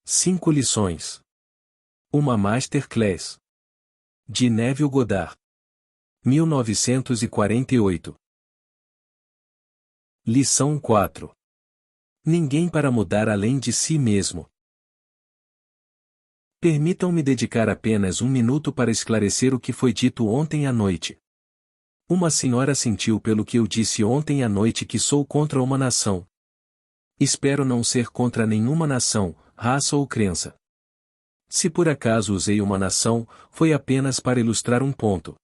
5 lições. Uma Masterclass. De Neville Goddard. 1948. Lição 4. Ninguém para mudar além de si mesmo. Permitam-me dedicar apenas um minuto para esclarecer o que foi dito ontem à noite. Uma senhora sentiu pelo que eu disse ontem à noite que sou contra uma nação. Espero não ser contra nenhuma nação, raça ou crença. Se por acaso usei uma nação, foi apenas para ilustrar um ponto.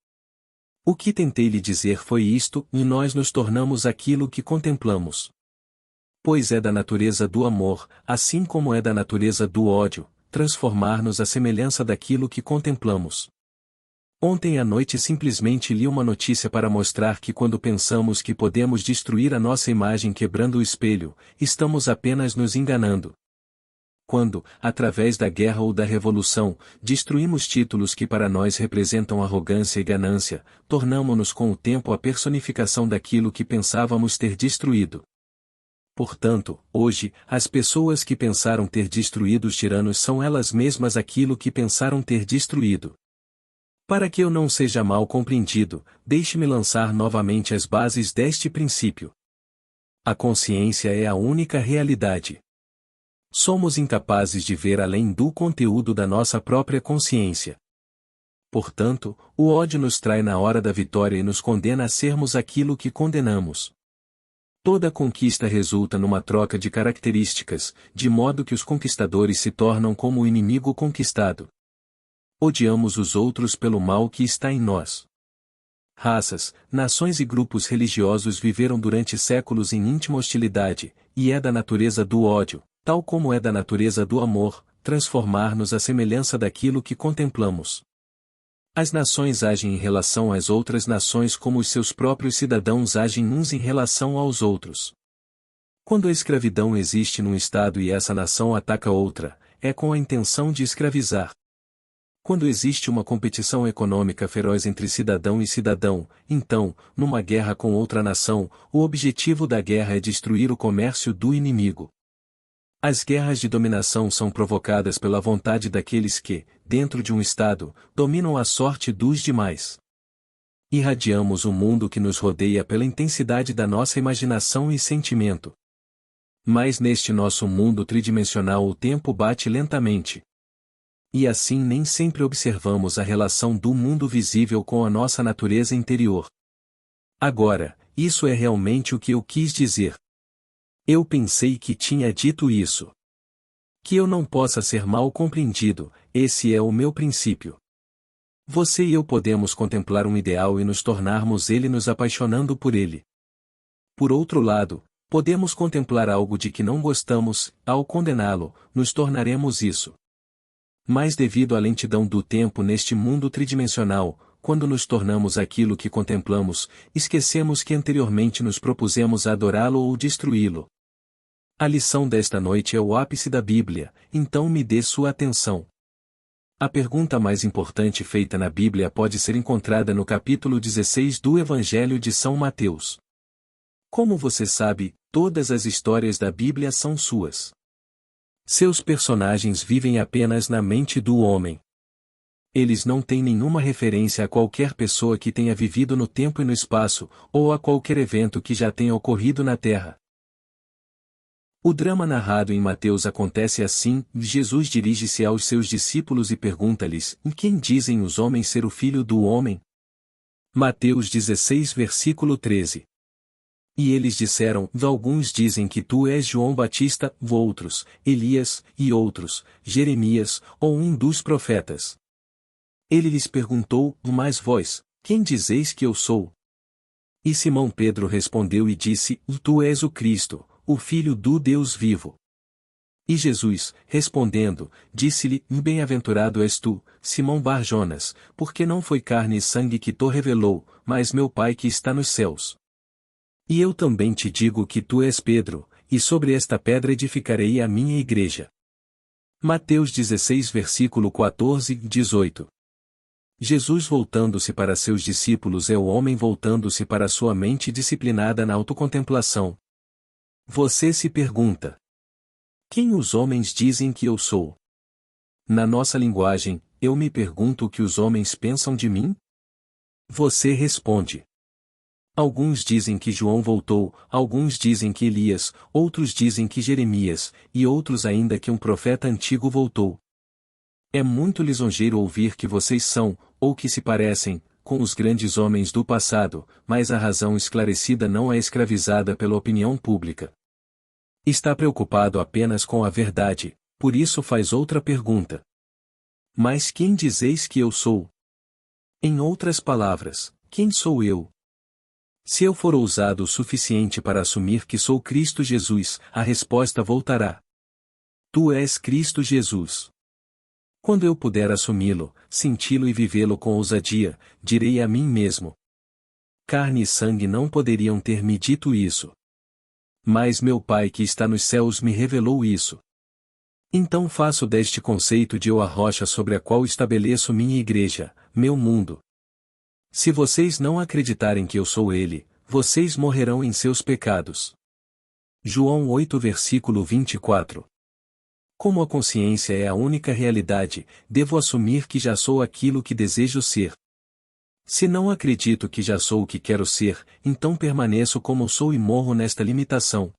O que tentei lhe dizer foi isto, e nós nos tornamos aquilo que contemplamos. Pois é da natureza do amor, assim como é da natureza do ódio, transformar-nos à semelhança daquilo que contemplamos. Ontem à noite simplesmente li uma notícia para mostrar que quando pensamos que podemos destruir a nossa imagem quebrando o espelho, estamos apenas nos enganando. Quando, através da guerra ou da revolução, destruímos títulos que para nós representam arrogância e ganância, tornamo-nos com o tempo a personificação daquilo que pensávamos ter destruído. Portanto, hoje, as pessoas que pensaram ter destruído os tiranos são elas mesmas aquilo que pensaram ter destruído. Para que eu não seja mal compreendido, deixe-me lançar novamente as bases deste princípio. A consciência é a única realidade. Somos incapazes de ver além do conteúdo da nossa própria consciência. Portanto, o ódio nos trai na hora da vitória e nos condena a sermos aquilo que condenamos. Toda conquista resulta numa troca de características, de modo que os conquistadores se tornam como o inimigo conquistado. Odiamos os outros pelo mal que está em nós. Raças, nações e grupos religiosos viveram durante séculos em íntima hostilidade, e é da natureza do ódio, tal como é da natureza do amor, transformar-nos à semelhança daquilo que contemplamos. As nações agem em relação às outras nações como os seus próprios cidadãos agem uns em relação aos outros. Quando a escravidão existe num estado e essa nação ataca outra, é com a intenção de escravizar. Quando existe uma competição econômica feroz entre cidadão e cidadão, então, numa guerra com outra nação, o objetivo da guerra é destruir o comércio do inimigo. As guerras de dominação são provocadas pela vontade daqueles que, dentro de um Estado, dominam a sorte dos demais. Irradiamos o mundo que nos rodeia pela intensidade da nossa imaginação e sentimento. Mas neste nosso mundo tridimensional o tempo bate lentamente. E assim nem sempre observamos a relação do mundo visível com a nossa natureza interior. Agora, isso é realmente o que eu quis dizer. Eu pensei que tinha dito isso. Que eu não possa ser mal compreendido, esse é o meu princípio. Você e eu podemos contemplar um ideal e nos tornarmos ele nos apaixonando por ele. Por outro lado, podemos contemplar algo de que não gostamos, ao condená-lo, nos tornaremos isso. Mas devido à lentidão do tempo neste mundo tridimensional, quando nos tornamos aquilo que contemplamos, esquecemos que anteriormente nos propusemos a adorá-lo ou destruí-lo. A lição desta noite é o ápice da Bíblia, então me dê sua atenção. A pergunta mais importante feita na Bíblia pode ser encontrada no capítulo 16 do Evangelho de São Mateus. Como você sabe, todas as histórias da Bíblia são suas. Seus personagens vivem apenas na mente do homem. Eles não têm nenhuma referência a qualquer pessoa que tenha vivido no tempo e no espaço, ou a qualquer evento que já tenha ocorrido na Terra. O drama narrado em Mateus acontece assim: Jesus dirige-se aos seus discípulos e pergunta-lhes: em quem dizem os homens ser o Filho do Homem? Mateus 16 versículo 13. E eles disseram: alguns dizem que tu és João Batista, outros, Elias, e outros, Jeremias, ou um dos profetas. Ele lhes perguntou: mas vós, quem dizeis que eu sou? E Simão Pedro respondeu e disse: tu és o Cristo, o Filho do Deus vivo. E Jesus, respondendo, disse-lhe: bem-aventurado és tu, Simão Bar-Jonas, porque não foi carne e sangue que to revelou, mas meu Pai que está nos céus. E eu também te digo que tu és Pedro, e sobre esta pedra edificarei a minha igreja. Mateus 16 versículo 14 e 18. Jesus voltando-se para seus discípulos é o homem voltando-se para sua mente disciplinada na autocontemplação. Você se pergunta: Quem os homens dizem que eu sou? Na nossa linguagem, eu me pergunto o que os homens pensam de mim? Você responde. Alguns dizem que João voltou, alguns dizem que Elias, outros dizem que Jeremias, e outros ainda que um profeta antigo voltou. É muito lisonjeiro ouvir que vocês são, ou que se parecem, com os grandes homens do passado, mas a razão esclarecida não é escravizada pela opinião pública. Está preocupado apenas com a verdade, por isso faz outra pergunta. Mas quem dizeis que eu sou? Em outras palavras, quem sou eu? Se eu for ousado o suficiente para assumir que sou Cristo Jesus, a resposta voltará. Tu és Cristo Jesus. Quando eu puder assumi-lo, senti-lo e vivê-lo com ousadia, direi a mim mesmo. Carne e sangue não poderiam ter me dito isso. Mas meu Pai que está nos céus me revelou isso. Então faço deste conceito de eu a rocha sobre a qual estabeleço minha igreja, meu mundo. Se vocês não acreditarem que eu sou Ele, vocês morrerão em seus pecados. João 8 versículo 24. Como a consciência é a única realidade, devo assumir que já sou aquilo que desejo ser. Se não acredito que já sou o que quero ser, então permaneço como sou e morro nesta limitação.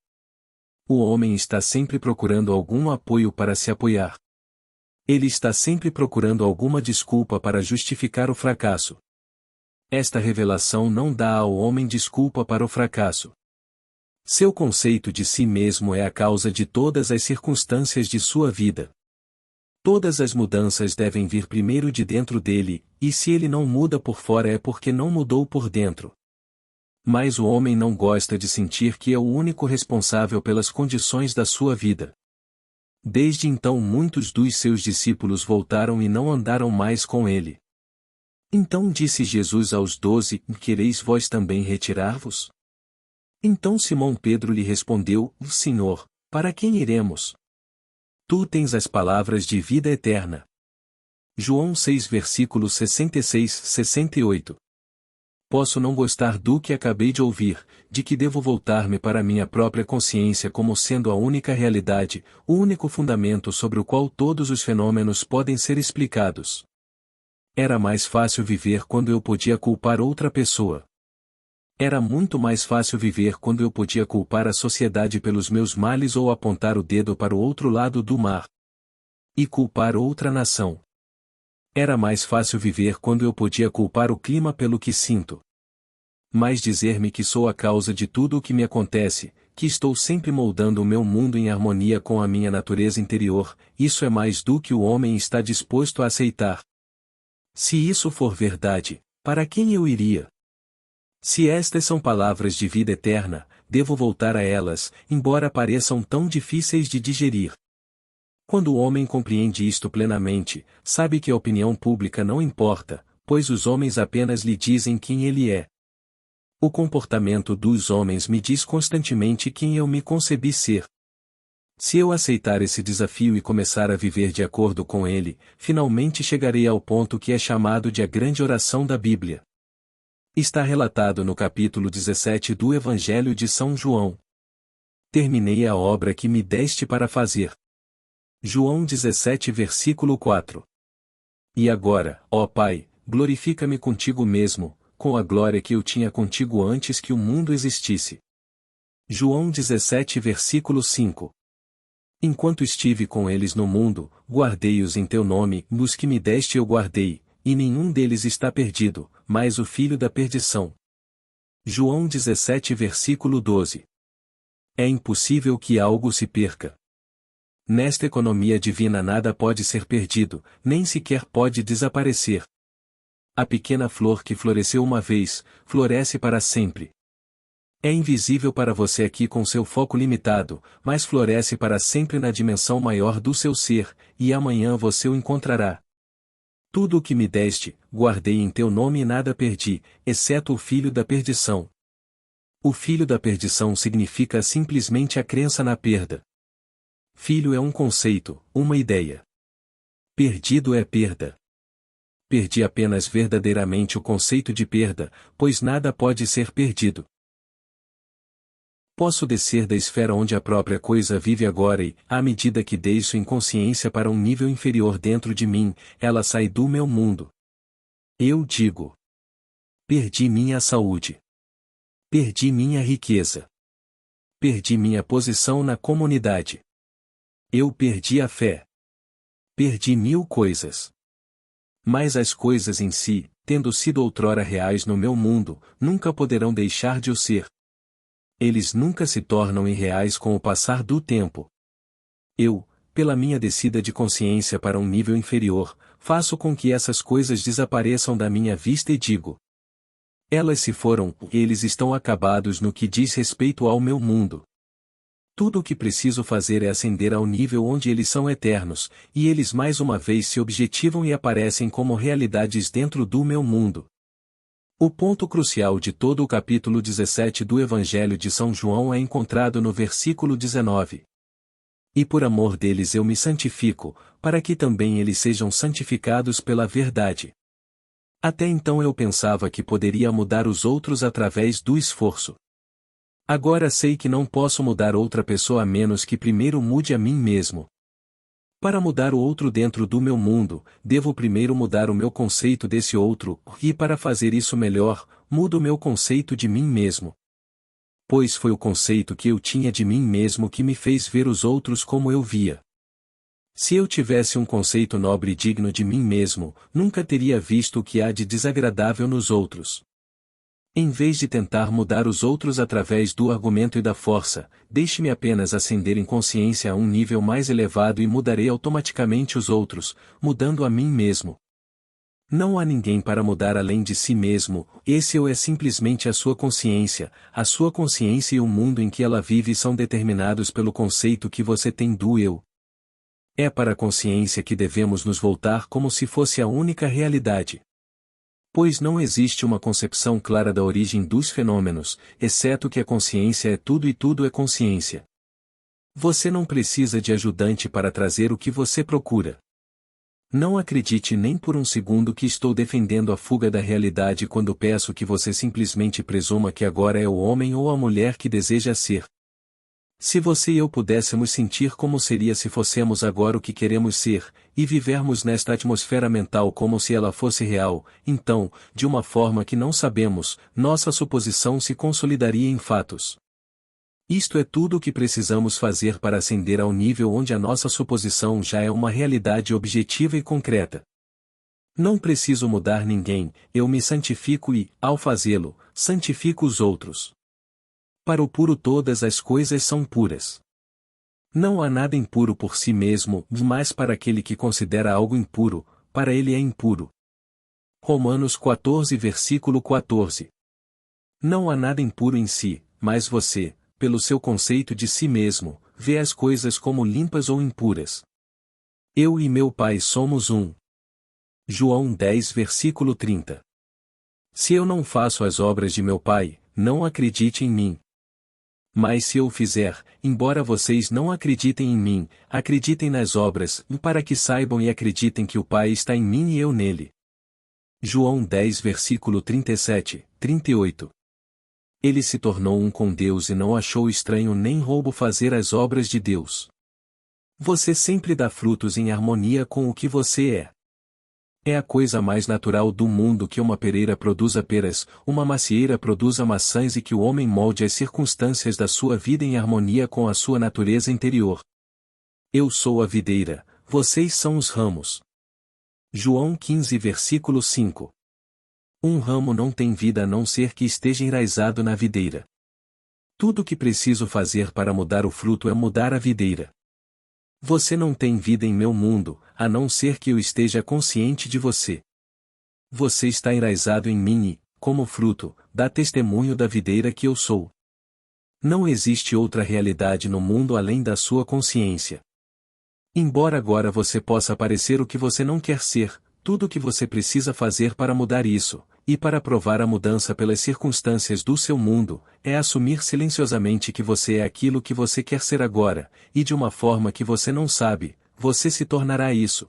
O homem está sempre procurando algum apoio para se apoiar. Ele está sempre procurando alguma desculpa para justificar o fracasso. Esta revelação não dá ao homem desculpa para o fracasso. Seu conceito de si mesmo é a causa de todas as circunstâncias de sua vida. Todas as mudanças devem vir primeiro de dentro dele, e se ele não muda por fora é porque não mudou por dentro. Mas o homem não gosta de sentir que é o único responsável pelas condições da sua vida. Desde então muitos dos seus discípulos voltaram e não andaram mais com ele. Então disse Jesus aos 12: Quereis vós também retirar-vos? Então Simão Pedro lhe respondeu: Senhor, para quem iremos? Tu tens as palavras de vida eterna. João 6 versículos 66-68. Posso não gostar do que acabei de ouvir, de que devo voltar-me para minha própria consciência como sendo a única realidade, o único fundamento sobre o qual todos os fenômenos podem ser explicados. Era mais fácil viver quando eu podia culpar outra pessoa. Era muito mais fácil viver quando eu podia culpar a sociedade pelos meus males ou apontar o dedo para o outro lado do mar. E culpar outra nação. Era mais fácil viver quando eu podia culpar o clima pelo que sinto. Mas dizer-me que sou a causa de tudo o que me acontece, que estou sempre moldando o meu mundo em harmonia com a minha natureza interior, isso é mais do que o homem está disposto a aceitar. Se isso for verdade, para quem eu iria? Se estas são palavras de vida eterna, devo voltar a elas, embora pareçam tão difíceis de digerir. Quando o homem compreende isto plenamente, sabe que a opinião pública não importa, pois os homens apenas lhe dizem quem ele é. O comportamento dos homens me diz constantemente quem eu me concebi ser. Se eu aceitar esse desafio e começar a viver de acordo com ele, finalmente chegarei ao ponto que é chamado de a grande oração da Bíblia. Está relatado no capítulo 17 do Evangelho de São João. Terminei a obra que me deste para fazer. João 17 versículo 4. E agora, ó Pai, glorifica-me contigo mesmo, com a glória que eu tinha contigo antes que o mundo existisse. João 17 versículo 5. Enquanto estive com eles no mundo, guardei-os em teu nome, nos que me deste eu guardei, e nenhum deles está perdido, mas o filho da perdição. João 17 versículo 12. É impossível que algo se perca. Nesta economia divina nada pode ser perdido, nem sequer pode desaparecer. A pequena flor que floresceu uma vez, floresce para sempre. É invisível para você aqui com seu foco limitado, mas floresce para sempre na dimensão maior do seu ser, e amanhã você o encontrará. Tudo o que me deste, guardei em teu nome e nada perdi, exceto o filho da perdição. O filho da perdição significa simplesmente a crença na perda. Filho é um conceito, uma ideia. Perdido é perda. Perdi apenas verdadeiramente o conceito de perda, pois nada pode ser perdido. Posso descer da esfera onde a própria coisa vive agora e, à medida que deixo inconsciência para um nível inferior dentro de mim, ela sai do meu mundo. Eu digo: perdi minha saúde. Perdi minha riqueza. Perdi minha posição na comunidade. Eu perdi a fé. Perdi mil coisas. Mas as coisas em si, tendo sido outrora reais no meu mundo, nunca poderão deixar de o ser. Eles nunca se tornam irreais com o passar do tempo. Eu, pela minha descida de consciência para um nível inferior, faço com que essas coisas desapareçam da minha vista e digo: elas se foram, eles estão acabados no que diz respeito ao meu mundo. Tudo o que preciso fazer é ascender ao nível onde eles são eternos, e eles mais uma vez se objetivam e aparecem como realidades dentro do meu mundo. O ponto crucial de todo o capítulo 17 do Evangelho de São João é encontrado no versículo 19. E por amor deles eu me santifico, para que também eles sejam santificados pela verdade. Até então eu pensava que poderia mudar os outros através do esforço. Agora sei que não posso mudar outra pessoa a menos que primeiro mude a mim mesmo. Para mudar o outro dentro do meu mundo, devo primeiro mudar o meu conceito desse outro, e para fazer isso melhor, mudo o meu conceito de mim mesmo. Pois foi o conceito que eu tinha de mim mesmo que me fez ver os outros como eu via. Se eu tivesse um conceito nobre e digno de mim mesmo, nunca teria visto o que há de desagradável nos outros. Em vez de tentar mudar os outros através do argumento e da força, deixe-me apenas ascender em consciência a um nível mais elevado e mudarei automaticamente os outros, mudando a mim mesmo. Não há ninguém para mudar além de si mesmo, esse eu é simplesmente a sua consciência e o mundo em que ela vive são determinados pelo conceito que você tem do eu. É para a consciência que devemos nos voltar como se fosse a única realidade. Pois não existe uma concepção clara da origem dos fenômenos, exceto que a consciência é tudo e tudo é consciência. Você não precisa de ajudante para trazer o que você procura. Não acredite nem por um segundo que estou defendendo a fuga da realidade quando peço que você simplesmente presuma que agora é o homem ou a mulher que deseja ser. Se você e eu pudéssemos sentir como seria se fossemos agora o que queremos ser, e vivermos nesta atmosfera mental como se ela fosse real, então, de uma forma que não sabemos, nossa suposição se consolidaria em fatos. Isto é tudo o que precisamos fazer para ascender ao nível onde a nossa suposição já é uma realidade objetiva e concreta. Não preciso mudar ninguém, eu me santifico e, ao fazê-lo, santifico os outros. Para o puro todas as coisas são puras. Não há nada impuro por si mesmo, mas para aquele que considera algo impuro, para ele é impuro. Romanos 14 versículo 14. Não há nada impuro em si, mas você, pelo seu conceito de si mesmo, vê as coisas como limpas ou impuras. Eu e meu Pai somos um. João 10 versículo 30. Se eu não faço as obras de meu Pai, não acredite em mim. Mas se eu fizer, embora vocês não acreditem em mim, acreditem nas obras, para que saibam e acreditem que o Pai está em mim e eu nele. João 10 versículo 37, 38. Ele se tornou um com Deus e não achou estranho nem roubo fazer as obras de Deus. Você sempre dá frutos em harmonia com o que você é. É a coisa mais natural do mundo que uma pereira produza peras, uma macieira produza maçãs e que o homem molde as circunstâncias da sua vida em harmonia com a sua natureza interior. Eu sou a videira, vocês são os ramos. João 15 versículo 5. Um ramo não tem vida a não ser que esteja enraizado na videira. Tudo o que preciso fazer para mudar o fruto é mudar a videira. Você não tem vida em meu mundo, a não ser que eu esteja consciente de você. Você está enraizado em mim e, como fruto, dá testemunho da videira que eu sou. Não existe outra realidade no mundo além da sua consciência. Embora agora você possa parecer o que você não quer ser, tudo o que você precisa fazer para mudar isso, e para provar a mudança pelas circunstâncias do seu mundo, é assumir silenciosamente que você é aquilo que você quer ser agora, e de uma forma que você não sabe, você se tornará isso.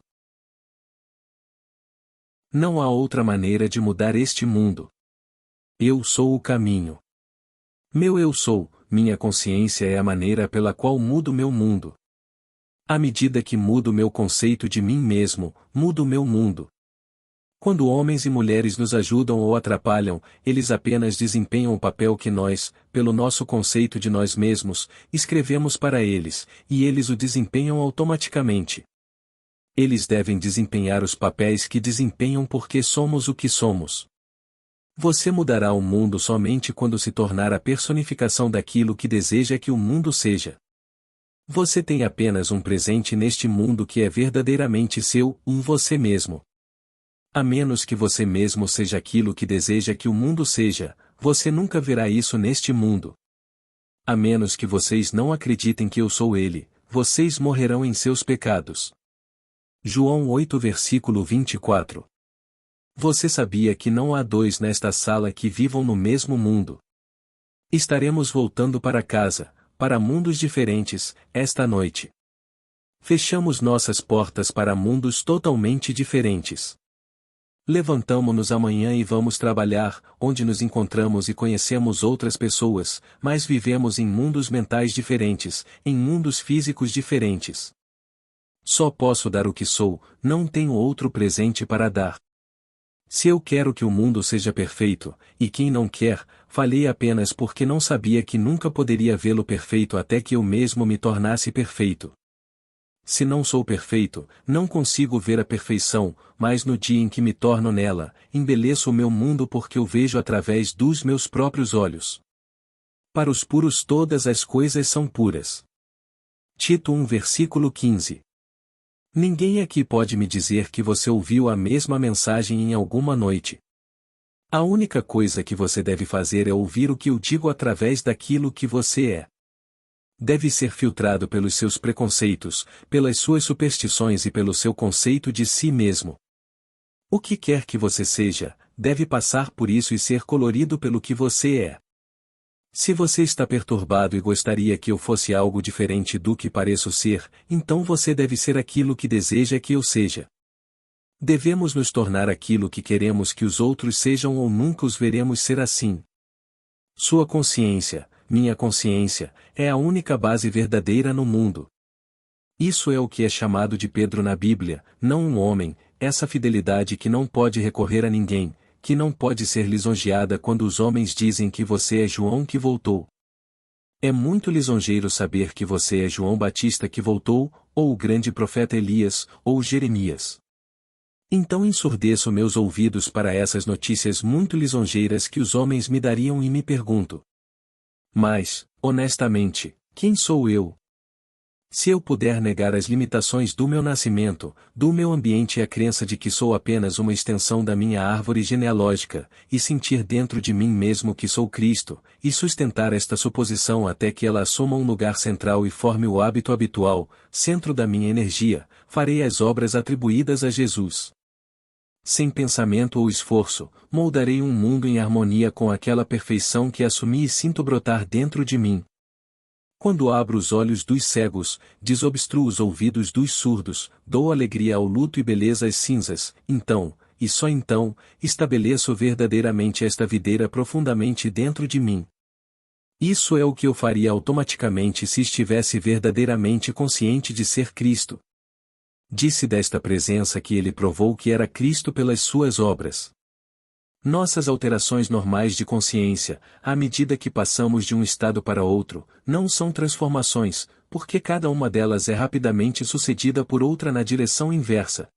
Não há outra maneira de mudar este mundo. Eu sou o caminho. Meu eu sou, minha consciência é a maneira pela qual mudo meu mundo. À medida que mudo meu conceito de mim mesmo, mudo meu mundo. Quando homens e mulheres nos ajudam ou atrapalham, eles apenas desempenham o papel que nós, pelo nosso conceito de nós mesmos, escrevemos para eles, e eles o desempenham automaticamente. Eles devem desempenhar os papéis que desempenham porque somos o que somos. Você mudará o mundo somente quando se tornar a personificação daquilo que deseja que o mundo seja. Você tem apenas um presente neste mundo que é verdadeiramente seu, você mesmo. A menos que você mesmo seja aquilo que deseja que o mundo seja, você nunca verá isso neste mundo. A menos que vocês não acreditem que eu sou ele, vocês morrerão em seus pecados. João 8 versículo 24. Você sabia que não há dois nesta sala que vivam no mesmo mundo? Estaremos voltando para casa, para mundos diferentes, esta noite. Fechamos nossas portas para mundos totalmente diferentes. Levantamo-nos amanhã e vamos trabalhar, onde nos encontramos e conhecemos outras pessoas, mas vivemos em mundos mentais diferentes, em mundos físicos diferentes. Só posso dar o que sou, não tenho outro presente para dar. Se eu quero que o mundo seja perfeito, e quem não quer, falhei apenas porque não sabia que nunca poderia vê-lo perfeito até que eu mesmo me tornasse perfeito. Se não sou perfeito, não consigo ver a perfeição, mas no dia em que me torno nela, embeleço o meu mundo porque o vejo através dos meus próprios olhos. Para os puros todas as coisas são puras. Tito 1 versículo 15. Ninguém aqui pode me dizer que você ouviu a mesma mensagem em alguma noite. A única coisa que você deve fazer é ouvir o que eu digo através daquilo que você é. Deve ser filtrado pelos seus preconceitos, pelas suas superstições e pelo seu conceito de si mesmo. O que quer que você seja, deve passar por isso e ser colorido pelo que você é. Se você está perturbado e gostaria que eu fosse algo diferente do que pareço ser, então você deve ser aquilo que deseja que eu seja. Devemos nos tornar aquilo que queremos que os outros sejam ou nunca os veremos ser assim. Sua consciência, minha consciência, é a única base verdadeira no mundo. Isso é o que é chamado de Pedro na Bíblia, não um homem, essa fidelidade que não pode recorrer a ninguém, que não pode ser lisonjeada quando os homens dizem que você é João que voltou. É muito lisonjeiro saber que você é João Batista que voltou, ou o grande profeta Elias, ou Jeremias. Então ensurdeço meus ouvidos para essas notícias muito lisonjeiras que os homens me dariam e me pergunto. Mas, honestamente, quem sou eu? Se eu puder negar as limitações do meu nascimento, do meu ambiente e a crença de que sou apenas uma extensão da minha árvore genealógica, e sentir dentro de mim mesmo que sou Cristo, e sustentar esta suposição até que ela assuma um lugar central e forme o hábito habitual, centro da minha energia, farei as obras atribuídas a Jesus. Sem pensamento ou esforço, moldarei um mundo em harmonia com aquela perfeição que assumi e sinto brotar dentro de mim. Quando abro os olhos dos cegos, desobstruo os ouvidos dos surdos, dou alegria ao luto e beleza às cinzas, então, e só então, estabeleço verdadeiramente esta videira profundamente dentro de mim. Isso é o que eu faria automaticamente se estivesse verdadeiramente consciente de ser Cristo. Disse desta presença que ele provou que era Cristo pelas suas obras. Nossas alterações normais de consciência, à medida que passamos de um estado para outro, não são transformações, porque cada uma delas é rapidamente sucedida por outra na direção inversa.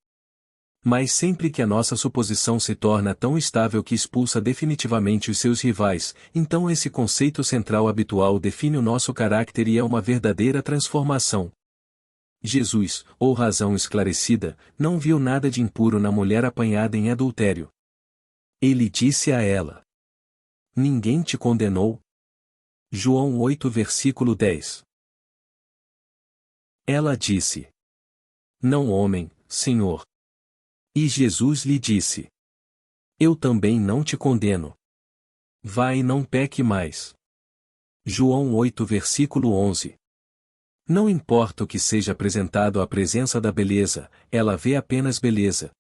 Mas sempre que a nossa suposição se torna tão estável que expulsa definitivamente os seus rivais, então esse conceito central habitual define o nosso caráter e é uma verdadeira transformação. Jesus, ou razão esclarecida, não viu nada de impuro na mulher apanhada em adultério. Ele disse a ela: Ninguém te condenou? João 8 versículo 10. Ela disse: Não, homem, Senhor. E Jesus lhe disse: Eu também não te condeno. Vai e não peque mais. João 8 versículo 11. Não importa o que seja apresentado à presença da beleza, ela vê apenas beleza.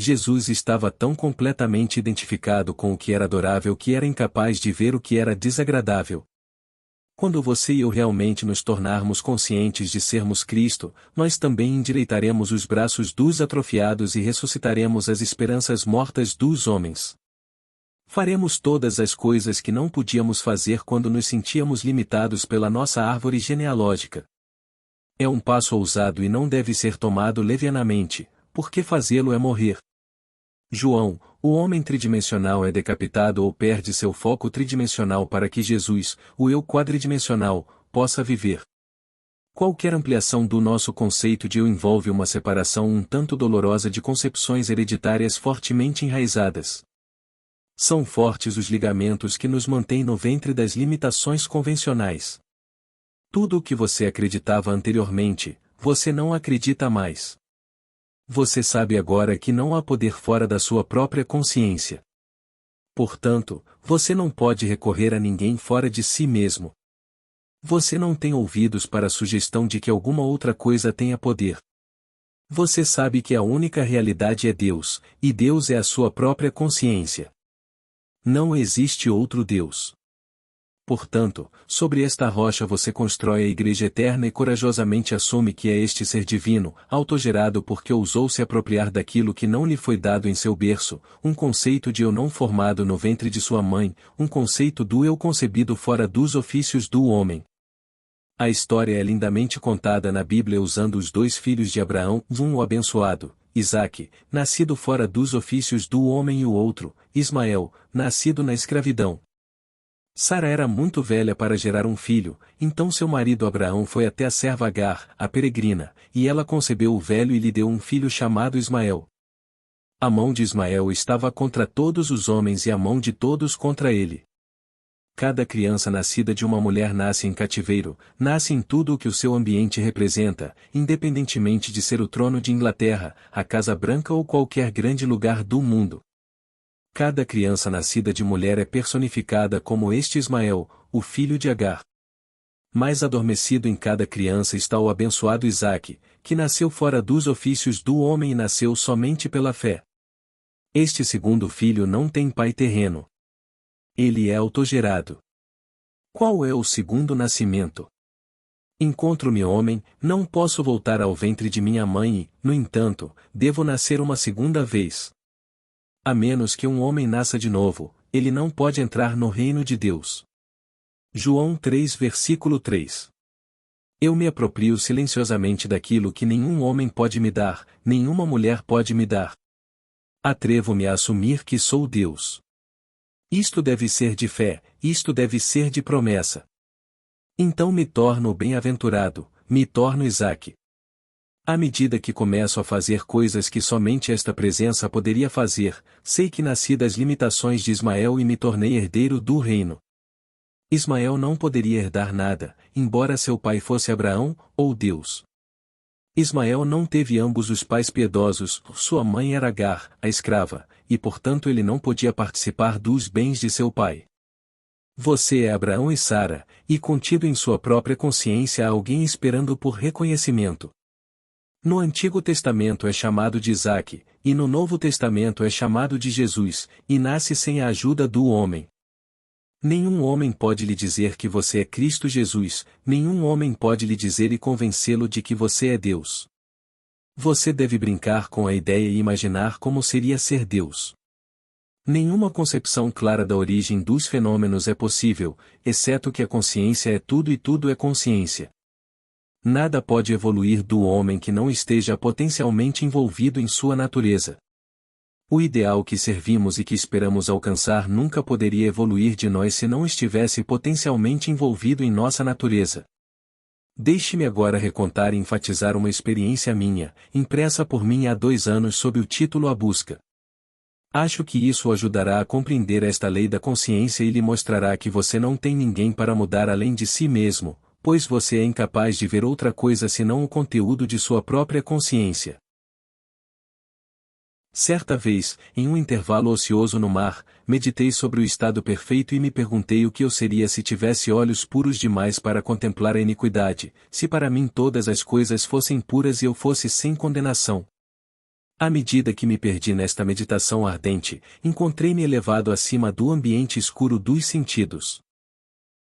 Jesus estava tão completamente identificado com o que era adorável que era incapaz de ver o que era desagradável. Quando você e eu realmente nos tornarmos conscientes de sermos Cristo, nós também endireitaremos os braços dos atrofiados e ressuscitaremos as esperanças mortas dos homens. Faremos todas as coisas que não podíamos fazer quando nos sentíamos limitados pela nossa árvore genealógica. É um passo ousado e não deve ser tomado levianamente, porque fazê-lo é morrer. João, o homem tridimensional é decapitado ou perde seu foco tridimensional para que Jesus, o eu quadridimensional, possa viver. Qualquer ampliação do nosso conceito de eu envolve uma separação um tanto dolorosa de concepções hereditárias fortemente enraizadas. São fortes os ligamentos que nos mantêm no ventre das limitações convencionais. Tudo o que você acreditava anteriormente, você não acredita mais. Você sabe agora que não há poder fora da sua própria consciência. Portanto, você não pode recorrer a ninguém fora de si mesmo. Você não tem ouvidos para a sugestão de que alguma outra coisa tenha poder. Você sabe que a única realidade é Deus, e Deus é a sua própria consciência. Não existe outro Deus. Portanto, sobre esta rocha você constrói a igreja eterna e corajosamente assume que é este ser divino, autogerado porque ousou se apropriar daquilo que não lhe foi dado em seu berço, um conceito de eu não formado no ventre de sua mãe, um conceito do eu concebido fora dos ofícios do homem. A história é lindamente contada na Bíblia usando os dois filhos de Abraão, um o abençoado, Isaque, nascido fora dos ofícios do homem e o outro, Ismael, nascido na escravidão. Sara era muito velha para gerar um filho, então seu marido Abraão foi até a serva Agar, a peregrina, e ela concebeu o velho e lhe deu um filho chamado Ismael. A mão de Ismael estava contra todos os homens e a mão de todos contra ele. Cada criança nascida de uma mulher nasce em cativeiro, nasce em tudo o que o seu ambiente representa, independentemente de ser o trono de Inglaterra, a Casa Branca ou qualquer grande lugar do mundo. Cada criança nascida de mulher é personificada como este Ismael, o filho de Agar. Mais adormecido em cada criança está o abençoado Isaque, que nasceu fora dos ofícios do homem e nasceu somente pela fé. Este segundo filho não tem pai terreno. Ele é autogerado. Qual é o segundo nascimento? Encontro-me homem, não posso voltar ao ventre de minha mãe e, no entanto, devo nascer uma segunda vez. A menos que um homem nasça de novo, ele não pode entrar no reino de Deus. João 3 versículo 3. Eu me aproprio silenciosamente daquilo que nenhum homem pode me dar, nenhuma mulher pode me dar. Atrevo-me a assumir que sou Deus. Isto deve ser de fé, isto deve ser de promessa. Então me torno bem-aventurado, me torno Isaque. À medida que começo a fazer coisas que somente esta presença poderia fazer, sei que nasci das limitações de Ismael e me tornei herdeiro do reino. Ismael não poderia herdar nada, embora seu pai fosse Abraão, ou Deus. Ismael não teve ambos os pais piedosos, sua mãe era Agar, a escrava, e portanto ele não podia participar dos bens de seu pai. Você é Abraão e Sara, e contido em sua própria consciência há alguém esperando por reconhecimento. No Antigo Testamento é chamado de Isaque, e no Novo Testamento é chamado de Jesus, e nasce sem a ajuda do homem. Nenhum homem pode lhe dizer que você é Cristo Jesus, nenhum homem pode lhe dizer e convencê-lo de que você é Deus. Você deve brincar com a ideia e imaginar como seria ser Deus. Nenhuma concepção clara da origem dos fenômenos é possível, exceto que a consciência é tudo e tudo é consciência. Nada pode evoluir do homem que não esteja potencialmente envolvido em sua natureza. O ideal que servimos e que esperamos alcançar nunca poderia evoluir de nós se não estivesse potencialmente envolvido em nossa natureza. Deixe-me agora recontar e enfatizar uma experiência minha, impressa por mim há 2 anos sob o título A Busca. Acho que isso o ajudará a compreender esta lei da consciência e lhe mostrará que você não tem ninguém para mudar além de si mesmo, pois você é incapaz de ver outra coisa senão o conteúdo de sua própria consciência. Certa vez, em um intervalo ocioso no mar, meditei sobre o estado perfeito e me perguntei o que eu seria se tivesse olhos puros demais para contemplar a iniquidade, se para mim todas as coisas fossem puras e eu fosse sem condenação. À medida que me perdi nesta meditação ardente, encontrei-me elevado acima do ambiente escuro dos sentidos.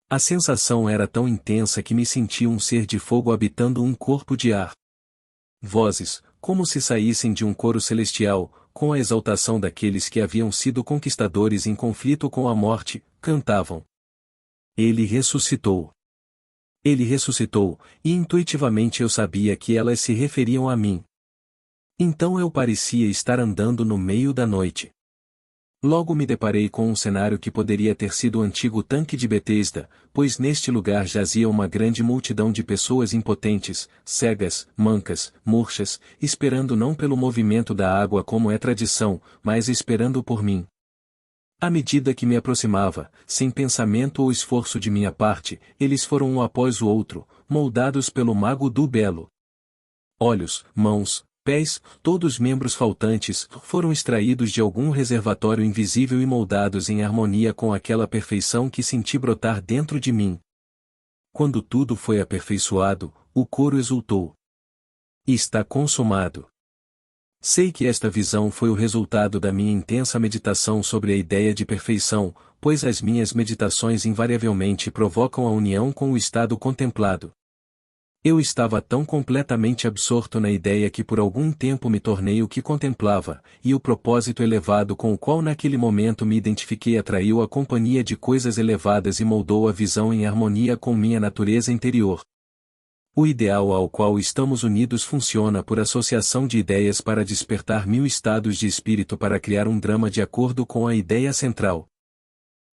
A sensação era tão intensa que me sentia um ser de fogo habitando um corpo de ar. Vozes, como se saíssem de um coro celestial, com a exaltação daqueles que haviam sido conquistadores em conflito com a morte, cantavam. Ele ressuscitou. Ele ressuscitou, e intuitivamente eu sabia que elas se referiam a mim. Então eu parecia estar andando no meio da noite. Logo me deparei com um cenário que poderia ter sido o antigo tanque de Betesda, pois neste lugar jazia uma grande multidão de pessoas impotentes, cegas, mancas, murchas, esperando não pelo movimento da água como é tradição, mas esperando por mim. À medida que me aproximava, sem pensamento ou esforço de minha parte, eles foram um após o outro, moldados pelo mago do belo. Olhos, mãos, pés, todos membros faltantes, foram extraídos de algum reservatório invisível e moldados em harmonia com aquela perfeição que senti brotar dentro de mim. Quando tudo foi aperfeiçoado, o coro exultou. Está consumado. Sei que esta visão foi o resultado da minha intensa meditação sobre a ideia de perfeição, pois as minhas meditações invariavelmente provocam a união com o estado contemplado. Eu estava tão completamente absorto na ideia que por algum tempo me tornei o que contemplava, e o propósito elevado com o qual naquele momento me identifiquei atraiu a companhia de coisas elevadas e moldou a visão em harmonia com minha natureza interior. O ideal ao qual estamos unidos funciona por associação de ideias para despertar 1000 estados de espírito para criar um drama de acordo com a ideia central.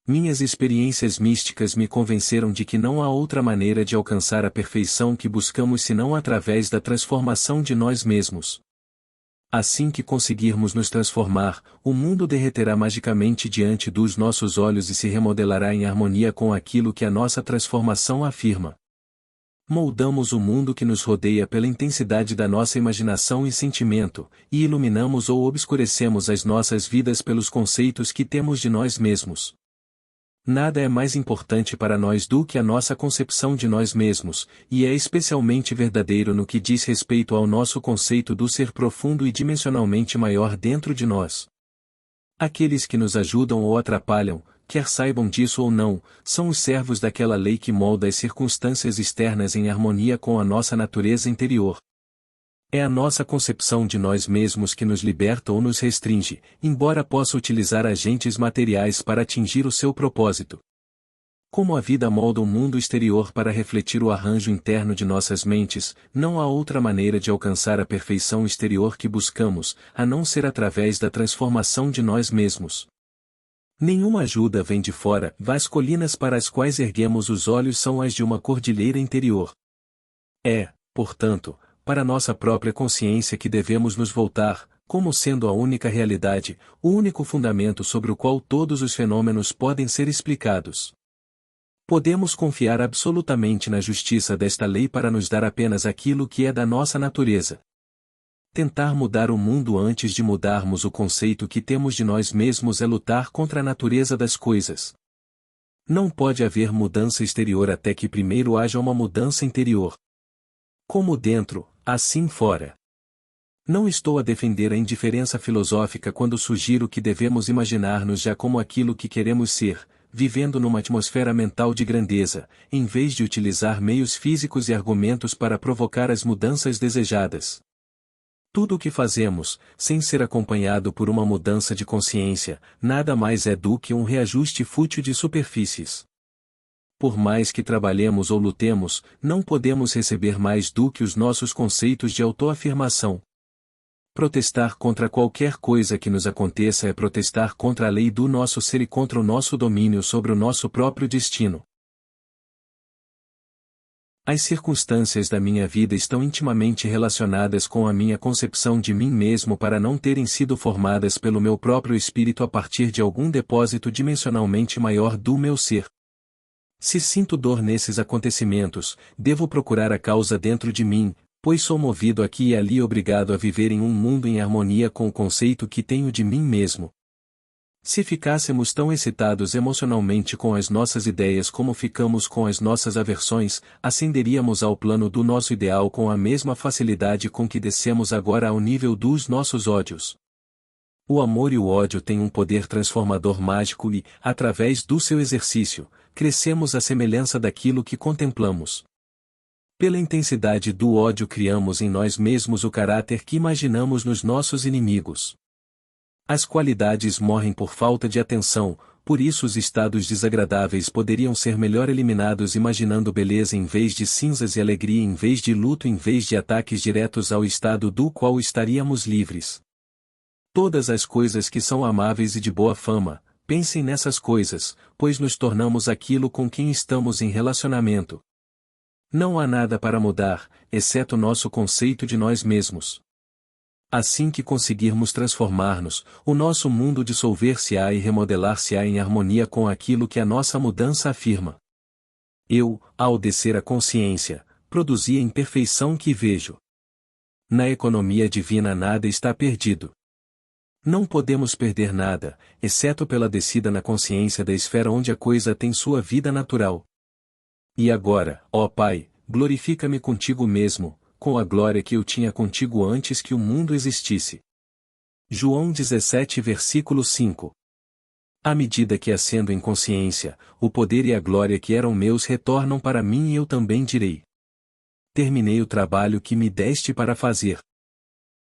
Minhas experiências místicas me convenceram de que não há outra maneira de alcançar a perfeição que buscamos senão através da transformação de nós mesmos. Assim que conseguirmos nos transformar, o mundo derreterá magicamente diante dos nossos olhos e se remodelará em harmonia com aquilo que a nossa transformação afirma. Moldamos o mundo que nos rodeia pela intensidade da nossa imaginação e sentimento, e iluminamos ou obscurecemos as nossas vidas pelos conceitos que temos de nós mesmos. Nada é mais importante para nós do que a nossa concepção de nós mesmos, e é especialmente verdadeiro no que diz respeito ao nosso conceito do ser profundo e dimensionalmente maior dentro de nós. Aqueles que nos ajudam ou atrapalham, quer saibam disso ou não, são os servos daquela lei que molda as circunstâncias externas em harmonia com a nossa natureza interior. É a nossa concepção de nós mesmos que nos liberta ou nos restringe, embora possa utilizar agentes materiais para atingir o seu propósito. Como a vida molda o mundo exterior para refletir o arranjo interno de nossas mentes, não há outra maneira de alcançar a perfeição exterior que buscamos, a não ser através da transformação de nós mesmos. Nenhuma ajuda vem de fora, as colinas para as quais erguemos os olhos são as de uma cordilheira interior. É, portanto, para nossa própria consciência que devemos nos voltar, como sendo a única realidade, o único fundamento sobre o qual todos os fenômenos podem ser explicados. Podemos confiar absolutamente na justiça desta lei para nos dar apenas aquilo que é da nossa natureza. Tentar mudar o mundo antes de mudarmos o conceito que temos de nós mesmos é lutar contra a natureza das coisas. Não pode haver mudança exterior até que primeiro haja uma mudança interior. Como dentro, assim fora. Não estou a defender a indiferença filosófica quando sugiro que devemos imaginar-nos já como aquilo que queremos ser, vivendo numa atmosfera mental de grandeza, em vez de utilizar meios físicos e argumentos para provocar as mudanças desejadas. Tudo o que fazemos, sem ser acompanhado por uma mudança de consciência, nada mais é do que um reajuste fútil de superfícies. Por mais que trabalhemos ou lutemos, não podemos receber mais do que os nossos conceitos de autoafirmação. Protestar contra qualquer coisa que nos aconteça é protestar contra a lei do nosso ser e contra o nosso domínio sobre o nosso próprio destino. As circunstâncias da minha vida estão intimamente relacionadas com a minha concepção de mim mesmo para não terem sido formadas pelo meu próprio espírito a partir de algum depósito dimensionalmente maior do meu ser. Se sinto dor nesses acontecimentos, devo procurar a causa dentro de mim, pois sou movido aqui e ali obrigado a viver em um mundo em harmonia com o conceito que tenho de mim mesmo. Se ficássemos tão excitados emocionalmente com as nossas ideias como ficamos com as nossas aversões, ascenderíamos ao plano do nosso ideal com a mesma facilidade com que descemos agora ao nível dos nossos ódios. O amor e o ódio têm um poder transformador mágico e, através do seu exercício, crescemos à semelhança daquilo que contemplamos. Pela intensidade do ódio criamos em nós mesmos o caráter que imaginamos nos nossos inimigos. As qualidades morrem por falta de atenção, por isso os estados desagradáveis poderiam ser melhor eliminados imaginando beleza em vez de cinzas e alegria em vez de luto em vez de ataques diretos ao estado do qual estaríamos livres. Todas as coisas que são amáveis e de boa fama, pensem nessas coisas, pois nos tornamos aquilo com quem estamos em relacionamento. Não há nada para mudar, exceto nosso conceito de nós mesmos. Assim que conseguirmos transformar-nos, o nosso mundo dissolver-se-á e remodelar-se-á em harmonia com aquilo que a nossa mudança afirma. Eu, ao descer a consciência, produzi a imperfeição que vejo. Na economia divina nada está perdido. Não podemos perder nada, exceto pela descida na consciência da esfera onde a coisa tem sua vida natural. E agora, ó Pai, glorifica-me contigo mesmo, com a glória que eu tinha contigo antes que o mundo existisse. João 17 versículo 5. À medida que ascendo em consciência, o poder e a glória que eram meus retornam para mim e eu também direi: terminei o trabalho que me deste para fazer.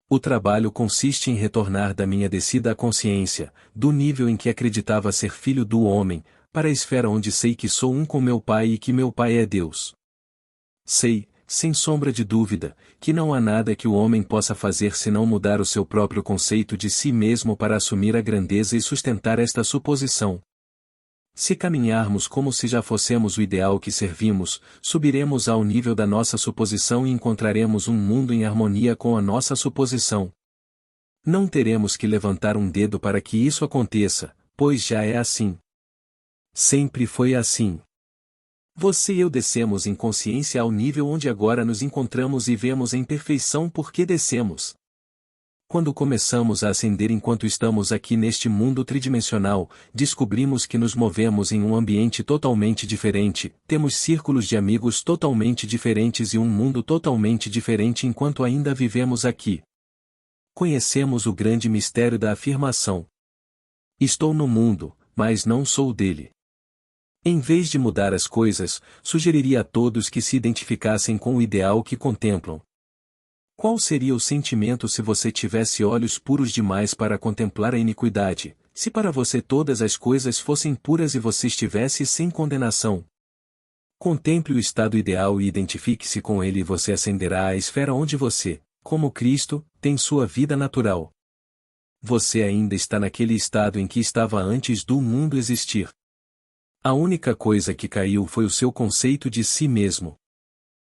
O trabalho consiste em retornar da minha descida à consciência, do nível em que acreditava ser filho do homem, para a esfera onde sei que sou um com meu Pai e que meu Pai é Deus. Sei, sem sombra de dúvida, que não há nada que o homem possa fazer senão mudar o seu próprio conceito de si mesmo para assumir a grandeza e sustentar esta suposição. Se caminharmos como se já fossemos o ideal que servimos, subiremos ao nível da nossa suposição e encontraremos um mundo em harmonia com a nossa suposição. Não teremos que levantar um dedo para que isso aconteça, pois já é assim. Sempre foi assim. Você e eu descemos em consciência ao nível onde agora nos encontramos e vemos a imperfeição porque descemos. Quando começamos a ascender enquanto estamos aqui neste mundo tridimensional, descobrimos que nos movemos em um ambiente totalmente diferente, temos círculos de amigos totalmente diferentes e um mundo totalmente diferente enquanto ainda vivemos aqui. Conhecemos o grande mistério da afirmação. Estou no mundo, mas não sou dele. Em vez de mudar as coisas, sugeriria a todos que se identificassem com o ideal que contemplam. Qual seria o sentimento se você tivesse olhos puros demais para contemplar a iniquidade, se para você todas as coisas fossem puras e você estivesse sem condenação? Contemple o estado ideal e identifique-se com ele e você ascenderá à esfera onde você, como Cristo, tem sua vida natural. Você ainda está naquele estado em que estava antes do mundo existir. A única coisa que caiu foi o seu conceito de si mesmo.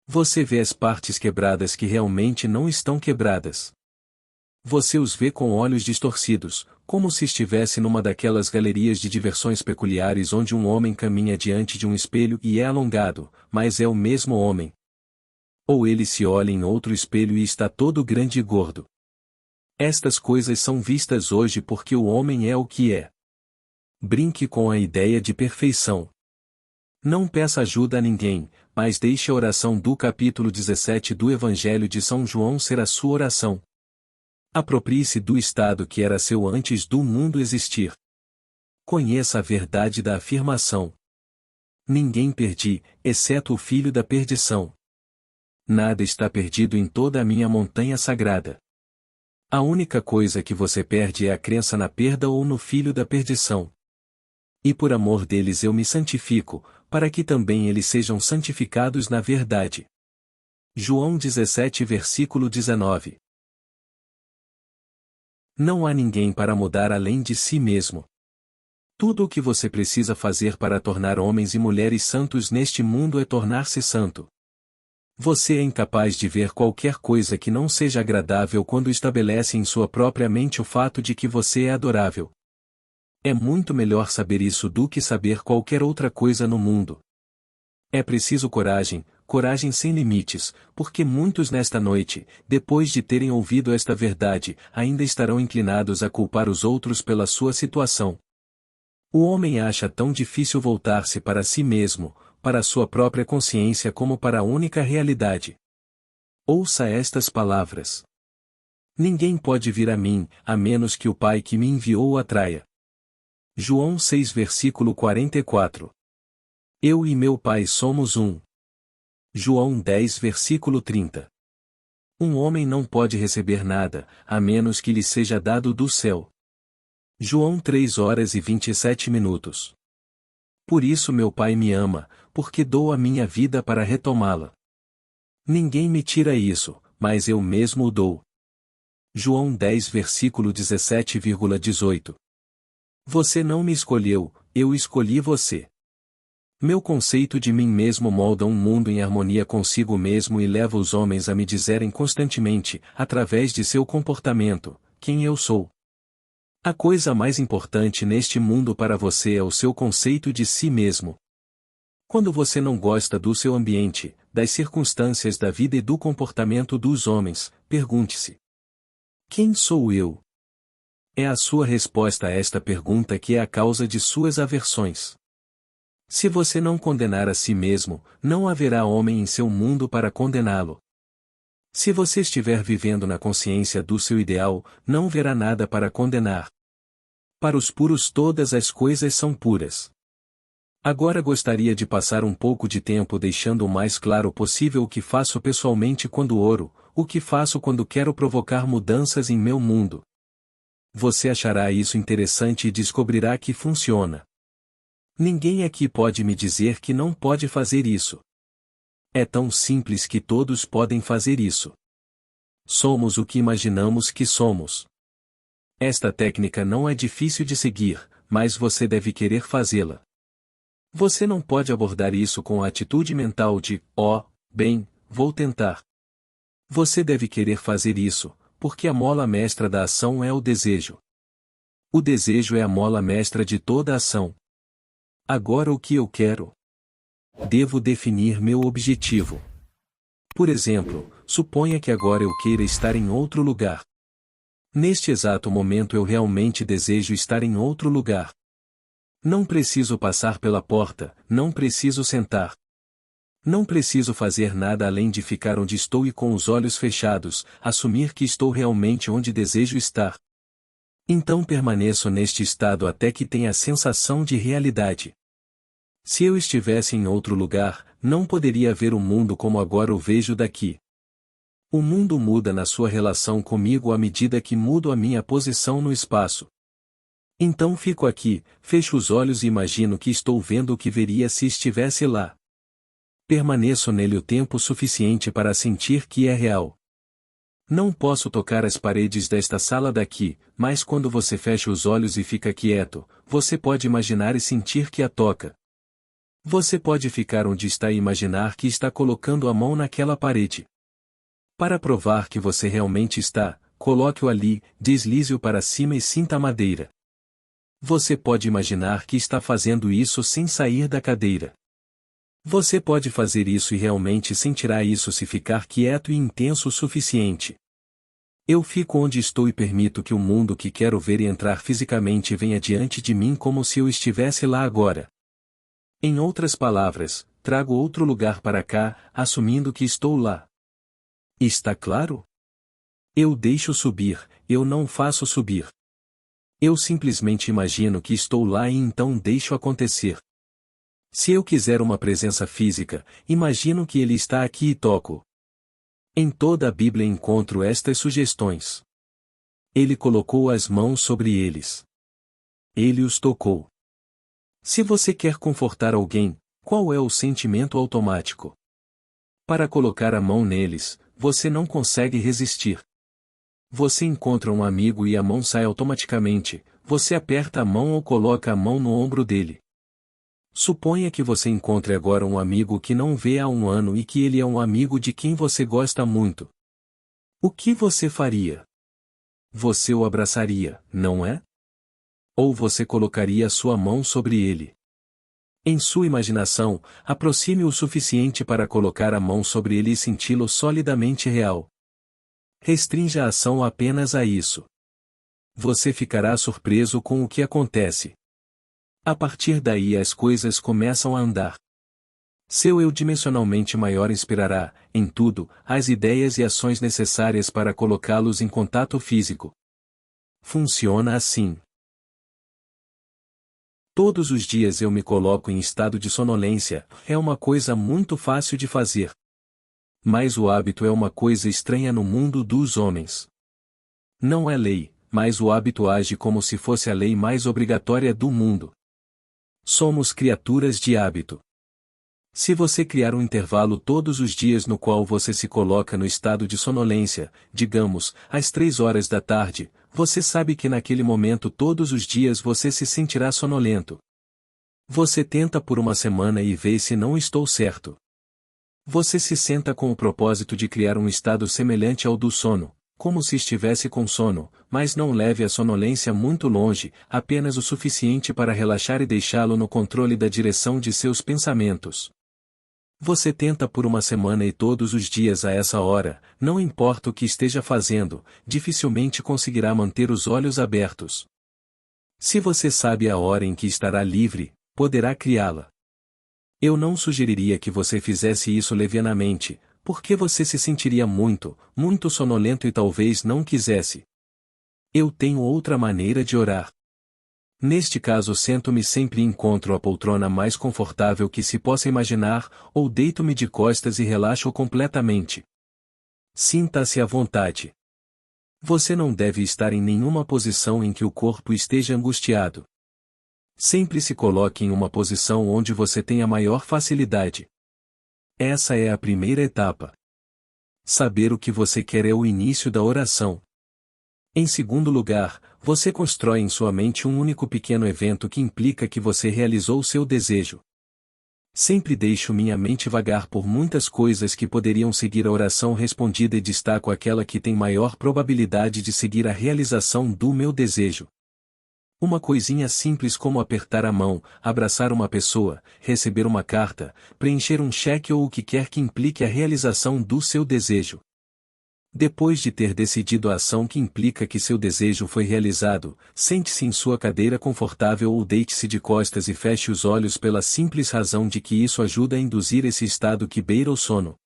Você vê as partes quebradas que realmente não estão quebradas. Você os vê com olhos distorcidos, como se estivesse numa daquelas galerias de diversões peculiares onde um homem caminha diante de um espelho e é alongado, mas é o mesmo homem. Ou ele se olha em outro espelho e está todo grande e gordo. Estas coisas são vistas hoje porque o homem é o que é. Brinque com a ideia de perfeição. Não peça ajuda a ninguém, mas deixe a oração do capítulo 17 do Evangelho de São João ser a sua oração. Aproprie-se do estado que era seu antes do mundo existir. Conheça a verdade da afirmação. Ninguém perdi, exceto o filho da perdição. Nada está perdido em toda a minha montanha sagrada. A única coisa que você perde é a crença na perda ou no filho da perdição. E por amor deles eu me santifico, para que também eles sejam santificados na verdade. João 17 versículo 19. Não há ninguém para mudar além de si mesmo. Tudo o que você precisa fazer para tornar homens e mulheres santos neste mundo é tornar-se santo. Você é incapaz de ver qualquer coisa que não seja agradável quando estabelece em sua própria mente o fato de que você é adorável. É muito melhor saber isso do que saber qualquer outra coisa no mundo. É preciso coragem, coragem sem limites, porque muitos nesta noite, depois de terem ouvido esta verdade, ainda estarão inclinados a culpar os outros pela sua situação. O homem acha tão difícil voltar-se para si mesmo, para a sua própria consciência como para a única realidade. Ouça estas palavras. Ninguém pode vir a mim, a menos que o Pai que me enviou o atraia. João 6 versículo 44. Eu e meu Pai somos um. João 10 versículo 30. Um homem não pode receber nada, a menos que lhe seja dado do céu. João 3 horas e 27 minutos. Por isso meu Pai me ama, porque dou a minha vida para retomá-la. Ninguém me tira isso, mas eu mesmo o dou. João 10 versículo 17,18. Você não me escolheu, eu escolhi você. Meu conceito de mim mesmo molda um mundo em harmonia consigo mesmo e leva os homens a me dizerem constantemente, através de seu comportamento, quem eu sou. A coisa mais importante neste mundo para você é o seu conceito de si mesmo. Quando você não gosta do seu ambiente, das circunstâncias da vida e do comportamento dos homens, pergunte-se: quem sou eu? É a sua resposta a esta pergunta que é a causa de suas aversões. Se você não condenar a si mesmo, não haverá homem em seu mundo para condená-lo. Se você estiver vivendo na consciência do seu ideal, não verá nada para condenar. Para os puros todas as coisas são puras. Agora gostaria de passar um pouco de tempo deixando o mais claro possível o que faço pessoalmente quando oro, o que faço quando quero provocar mudanças em meu mundo. Você achará isso interessante e descobrirá que funciona. Ninguém aqui pode me dizer que não pode fazer isso. É tão simples que todos podem fazer isso. Somos o que imaginamos que somos. Esta técnica não é difícil de seguir, mas você deve querer fazê-la. Você não pode abordar isso com a atitude mental de, bem, vou tentar. Você deve querer fazer isso, porque a mola mestra da ação é o desejo. O desejo é a mola mestra de toda a ação. Agora o que eu quero? Devo definir meu objetivo. Por exemplo, suponha que agora eu queira estar em outro lugar. Neste exato momento eu realmente desejo estar em outro lugar. Não preciso passar pela porta, não preciso sentar. Não preciso fazer nada além de ficar onde estou e com os olhos fechados, assumir que estou realmente onde desejo estar. Então permaneço neste estado até que tenha a sensação de realidade. Se eu estivesse em outro lugar, não poderia ver o mundo como agora o vejo daqui. O mundo muda na sua relação comigo à medida que mudo a minha posição no espaço. Então fico aqui, fecho os olhos e imagino que estou vendo o que veria se estivesse lá. Permaneço nele o tempo suficiente para sentir que é real. Não posso tocar as paredes desta sala daqui, mas quando você fecha os olhos e fica quieto, você pode imaginar e sentir que a toca. Você pode ficar onde está e imaginar que está colocando a mão naquela parede. Para provar que você realmente está, coloque-o ali, deslize-o para cima e sinta a madeira. Você pode imaginar que está fazendo isso sem sair da cadeira. Você pode fazer isso e realmente sentirá isso se ficar quieto e intenso o suficiente. Eu fico onde estou e permito que o mundo que quero ver e entrar fisicamente venha diante de mim como se eu estivesse lá agora. Em outras palavras, trago outro lugar para cá, assumindo que estou lá. Está claro? Eu deixo subir, eu não faço subir. Eu simplesmente imagino que estou lá e então deixo acontecer. Se eu quiser uma presença física, imagino que ele está aqui e toco. Em toda a Bíblia encontro estas sugestões. Ele colocou as mãos sobre eles. Ele os tocou. Se você quer confortar alguém, qual é o sentimento automático? Para colocar a mão neles, você não consegue resistir. Você encontra um amigo e a mão sai automaticamente, você aperta a mão ou coloca a mão no ombro dele. Suponha que você encontre agora um amigo que não vê há um ano e que ele é um amigo de quem você gosta muito. O que você faria? Você o abraçaria, não é? Ou você colocaria sua mão sobre ele? Em sua imaginação, aproxime o suficiente para colocar a mão sobre ele e senti-lo solidamente real. Restrinja a ação apenas a isso. Você ficará surpreso com o que acontece. A partir daí as coisas começam a andar. Seu eu dimensionalmente maior inspirará, em tudo, as ideias e ações necessárias para colocá-los em contato físico. Funciona assim. Todos os dias eu me coloco em estado de sonolência, é uma coisa muito fácil de fazer. Mas o hábito é uma coisa estranha no mundo dos homens. Não é lei, mas o hábito age como se fosse a lei mais obrigatória do mundo. Somos criaturas de hábito. Se você criar um intervalo todos os dias no qual você se coloca no estado de sonolência, digamos, às 3 horas da tarde, você sabe que naquele momento todos os dias você se sentirá sonolento. Você tenta por uma semana e vê se não estou certo. Você se senta com o propósito de criar um estado semelhante ao do sono, como se estivesse com sono, mas não leve a sonolência muito longe, apenas o suficiente para relaxar e deixá-lo no controle da direção de seus pensamentos. Você tenta por uma semana e todos os dias a essa hora, não importa o que esteja fazendo, dificilmente conseguirá manter os olhos abertos. Se você sabe a hora em que estará livre, poderá criá-la. Eu não sugeriria que você fizesse isso levianamente, porque você se sentiria muito, muito sonolento e talvez não quisesse. Eu tenho outra maneira de orar. Neste caso sento-me sempre e encontro a poltrona mais confortável que se possa imaginar, ou deito-me de costas e relaxo completamente. Sinta-se à vontade. Você não deve estar em nenhuma posição em que o corpo esteja angustiado. Sempre se coloque em uma posição onde você tenha maior facilidade. Essa é a primeira etapa. Saber o que você quer é o início da oração. Em segundo lugar, você constrói em sua mente um único pequeno evento que implica que você realizou seu desejo. Sempre deixo minha mente vagar por muitas coisas que poderiam seguir a oração respondida e destaco aquela que tem maior probabilidade de seguir a realização do meu desejo. Uma coisinha simples como apertar a mão, abraçar uma pessoa, receber uma carta, preencher um cheque ou o que quer que implique a realização do seu desejo. Depois de ter decidido a ação que implica que seu desejo foi realizado, sente-se em sua cadeira confortável ou deite-se de costas e feche os olhos pela simples razão de que isso ajuda a induzir esse estado que beira o sono.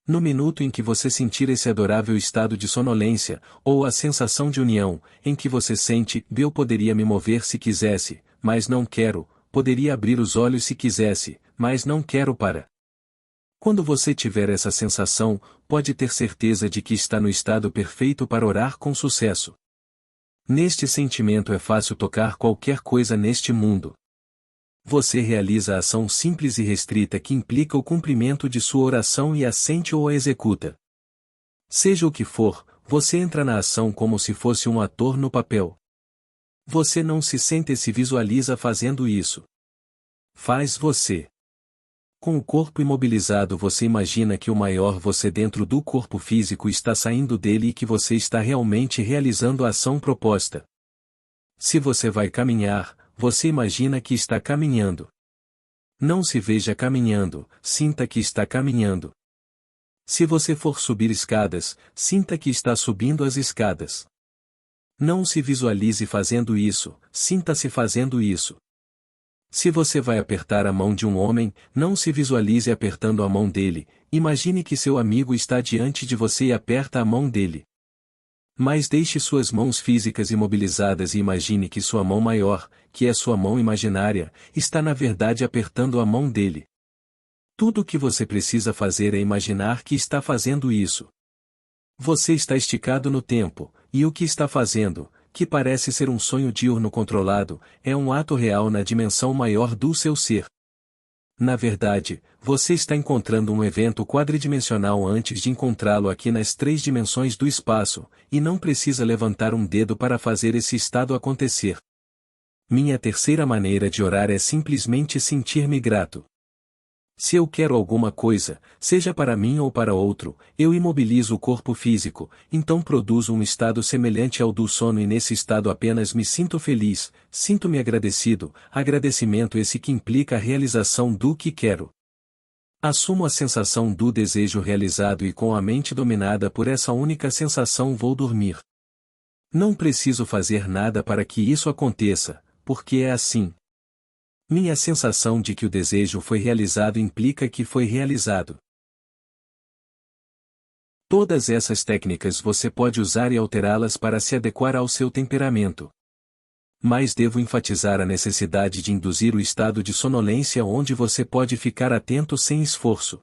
No minuto em que você sentir esse adorável estado de sonolência, ou a sensação de união, em que você sente, eu poderia me mover se quisesse, mas não quero, poderia abrir os olhos se quisesse, mas não quero para. Quando você tiver essa sensação, pode ter certeza de que está no estado perfeito para orar com sucesso. Neste sentimento é fácil tocar qualquer coisa neste mundo. Você realiza a ação simples e restrita que implica o cumprimento de sua oração e a sente ou a executa. Seja o que for, você entra na ação como se fosse um ator no papel. Você não se sente e se visualiza fazendo isso. Faz você. Com o corpo imobilizado você imagina que o maior você dentro do corpo físico está saindo dele e que você está realmente realizando a ação proposta. Se você vai caminhar, você imagina que está caminhando. Não se veja caminhando, sinta que está caminhando. Se você for subir escadas, sinta que está subindo as escadas. Não se visualize fazendo isso, sinta-se fazendo isso. Se você vai apertar a mão de um homem, não se visualize apertando a mão dele, imagine que seu amigo está diante de você e aperta a mão dele. Mas deixe suas mãos físicas imobilizadas e imagine que sua mão maior, que é sua mão imaginária, está na verdade apertando a mão dele. Tudo o que você precisa fazer é imaginar que está fazendo isso. Você está esticado no tempo, e o que está fazendo, que parece ser um sonho diurno controlado, é um ato real na dimensão maior do seu ser. Na verdade, você está encontrando um evento quadridimensional antes de encontrá-lo aqui nas 3 dimensões do espaço, e não precisa levantar um dedo para fazer esse estado acontecer. Minha terceira maneira de orar é simplesmente sentir-me grato. Se eu quero alguma coisa, seja para mim ou para outro, eu imobilizo o corpo físico, então produzo um estado semelhante ao do sono e nesse estado apenas me sinto feliz, sinto-me agradecido, agradecimento esse que implica a realização do que quero. Assumo a sensação do desejo realizado e com a mente dominada por essa única sensação vou dormir. Não preciso fazer nada para que isso aconteça, porque é assim. Minha sensação de que o desejo foi realizado implica que foi realizado. Todas essas técnicas você pode usar e alterá-las para se adequar ao seu temperamento. Mas devo enfatizar a necessidade de induzir o estado de sonolência onde você pode ficar atento sem esforço.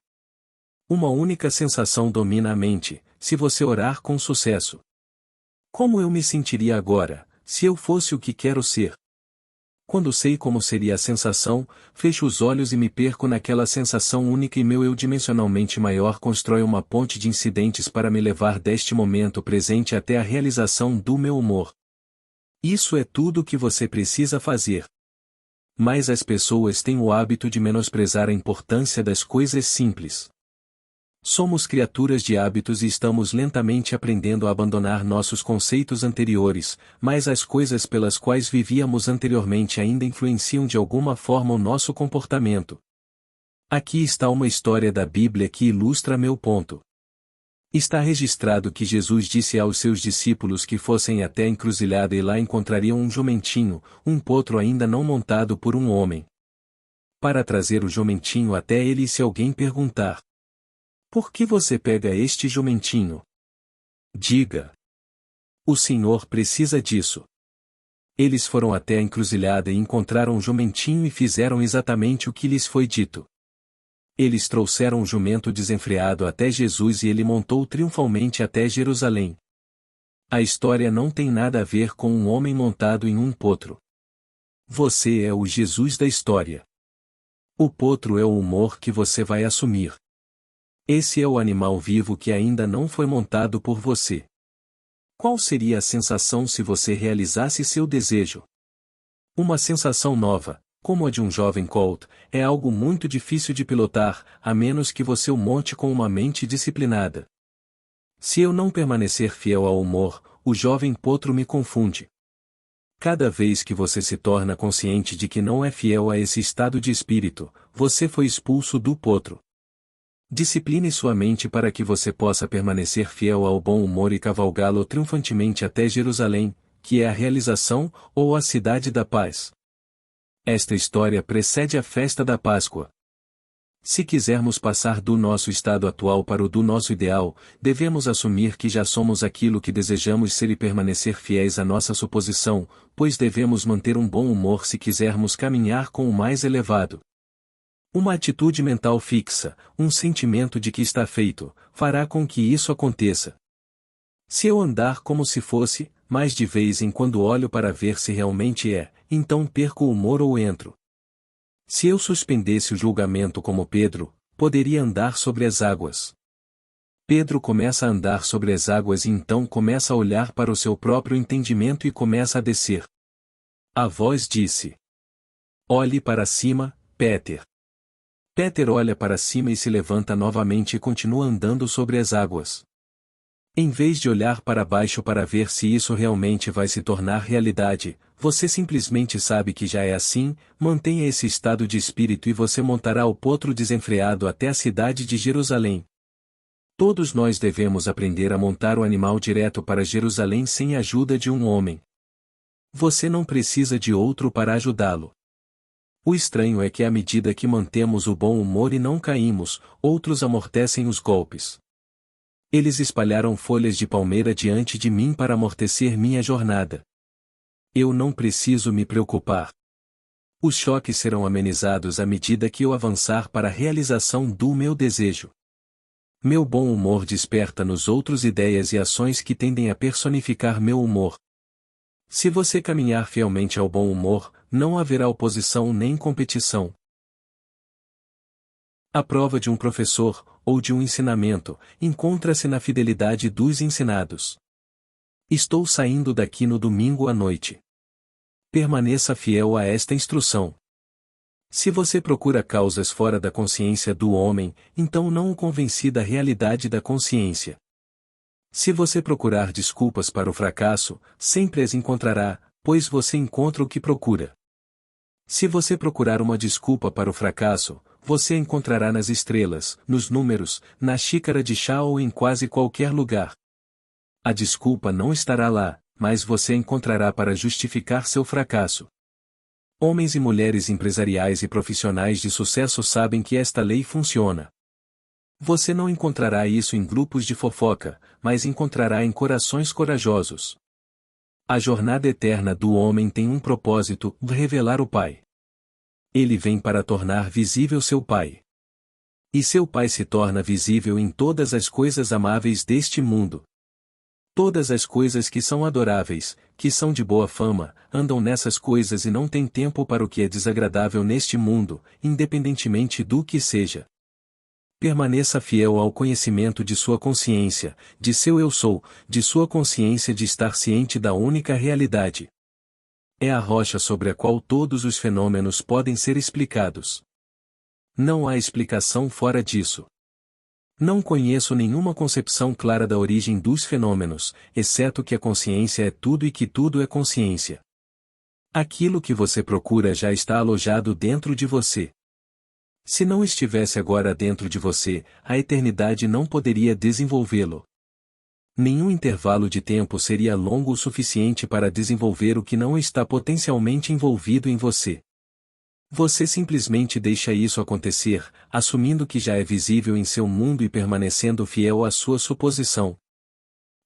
Uma única sensação domina a mente, se você orar com sucesso. Como eu me sentiria agora, se eu fosse o que quero ser? Quando sei como seria a sensação, fecho os olhos e me perco naquela sensação única e meu eu dimensionalmente maior constrói uma ponte de incidentes para me levar deste momento presente até a realização do meu humor. Isso é tudo o que você precisa fazer. Mas as pessoas têm o hábito de menosprezar a importância das coisas simples. Somos criaturas de hábitos e estamos lentamente aprendendo a abandonar nossos conceitos anteriores, mas as coisas pelas quais vivíamos anteriormente ainda influenciam de alguma forma o nosso comportamento. Aqui está uma história da Bíblia que ilustra meu ponto. Está registrado que Jesus disse aos seus discípulos que fossem até a encruzilhada e lá encontrariam um jumentinho, um potro ainda não montado por um homem. Para trazer o jumentinho até ele e se alguém perguntar: por que você pega este jumentinho? Diga: o Senhor precisa disso. Eles foram até a encruzilhada e encontraram o jumentinho e fizeram exatamente o que lhes foi dito. Eles trouxeram o jumento desenfreado até Jesus e ele montou triunfalmente até Jerusalém. A história não tem nada a ver com um homem montado em um potro. Você é o Jesus da história. O potro é o humor que você vai assumir. Esse é o animal vivo que ainda não foi montado por você. Qual seria a sensação se você realizasse seu desejo? Uma sensação nova, como a de um jovem Colt, é algo muito difícil de pilotar, a menos que você o monte com uma mente disciplinada. Se eu não permanecer fiel ao humor, o jovem potro me confunde. Cada vez que você se torna consciente de que não é fiel a esse estado de espírito, você foi expulso do potro. Discipline sua mente para que você possa permanecer fiel ao bom humor e cavalgá-lo triunfantemente até Jerusalém, que é a realização, ou a cidade da paz. Esta história precede a festa da Páscoa. Se quisermos passar do nosso estado atual para o do nosso ideal, devemos assumir que já somos aquilo que desejamos ser e permanecer fiéis à nossa suposição, pois devemos manter um bom humor se quisermos caminhar com o mais elevado. Uma atitude mental fixa, um sentimento de que está feito, fará com que isso aconteça. Se eu andar como se fosse, mas de vez em quando olho para ver se realmente é, então perco o humor ou entro. Se eu suspendesse o julgamento como Pedro, poderia andar sobre as águas. Pedro começa a andar sobre as águas e então começa a olhar para o seu próprio entendimento e começa a descer. A voz disse: olhe para cima, Peter. Peter olha para cima e se levanta novamente e continua andando sobre as águas. Em vez de olhar para baixo para ver se isso realmente vai se tornar realidade, você simplesmente sabe que já é assim, mantenha esse estado de espírito e você montará o potro desenfreado até a cidade de Jerusalém. Todos nós devemos aprender a montar o animal direto para Jerusalém sem a ajuda de um homem. Você não precisa de outro para ajudá-lo. O estranho é que à medida que mantemos o bom humor e não caímos, outros amortecem os golpes. Eles espalharam folhas de palmeira diante de mim para amortecer minha jornada. Eu não preciso me preocupar. Os choques serão amenizados à medida que eu avançar para a realização do meu desejo. Meu bom humor desperta nos outros ideias e ações que tendem a personificar meu humor. Se você caminhar fielmente ao bom humor, não haverá oposição nem competição. A prova de um professor, ou de um ensinamento, encontra-se na fidelidade dos ensinados. Estou saindo daqui no domingo à noite. Permaneça fiel a esta instrução. Se você procura causas fora da consciência do homem, então não o convenci da realidade da consciência. Se você procurar desculpas para o fracasso, sempre as encontrará, pois você encontra o que procura. Se você procurar uma desculpa para o fracasso, você a encontrará nas estrelas, nos números, na xícara de chá ou em quase qualquer lugar. A desculpa não estará lá, mas você a encontrará para justificar seu fracasso. Homens e mulheres empresariais e profissionais de sucesso sabem que esta lei funciona. Você não encontrará isso em grupos de fofoca, mas encontrará em corações corajosos. A jornada eterna do homem tem um propósito: revelar o Pai. Ele vem para tornar visível seu Pai. E seu Pai se torna visível em todas as coisas amáveis deste mundo. Todas as coisas que são adoráveis, que são de boa fama, andam nessas coisas e não têm tempo para o que é desagradável neste mundo, independentemente do que seja. Permaneça fiel ao conhecimento de sua consciência, de seu eu sou, de sua consciência de estar ciente da única realidade. É a rocha sobre a qual todos os fenômenos podem ser explicados. Não há explicação fora disso. Não conheço nenhuma concepção clara da origem dos fenômenos, exceto que a consciência é tudo e que tudo é consciência. Aquilo que você procura já está alojado dentro de você. Se não estivesse agora dentro de você, a eternidade não poderia desenvolvê-lo. Nenhum intervalo de tempo seria longo o suficiente para desenvolver o que não está potencialmente envolvido em você. Você simplesmente deixa isso acontecer, assumindo que já é visível em seu mundo e permanecendo fiel à sua suposição.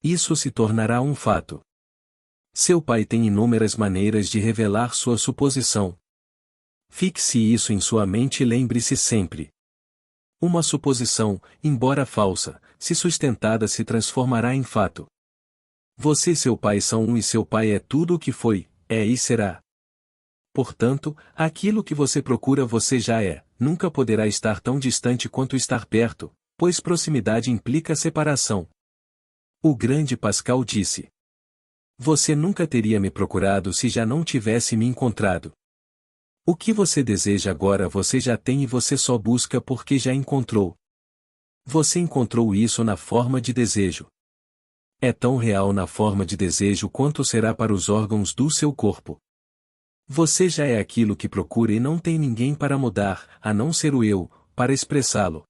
Isso se tornará um fato. Seu Pai tem inúmeras maneiras de revelar sua suposição. Fixe isso em sua mente e lembre-se sempre. Uma suposição, embora falsa, se sustentada se transformará em fato. Você e seu Pai são um e seu Pai é tudo o que foi, é e será. Portanto, aquilo que você procura você já é, nunca poderá estar tão distante quanto estar perto, pois proximidade implica separação. O grande Pascal disse: Você nunca teria me procurado se já não tivesse me encontrado. O que você deseja agora você já tem e você só busca porque já encontrou. Você encontrou isso na forma de desejo. É tão real na forma de desejo quanto será para os órgãos do seu corpo. Você já é aquilo que procura e não tem ninguém para mudar, a não ser o eu, para expressá-lo.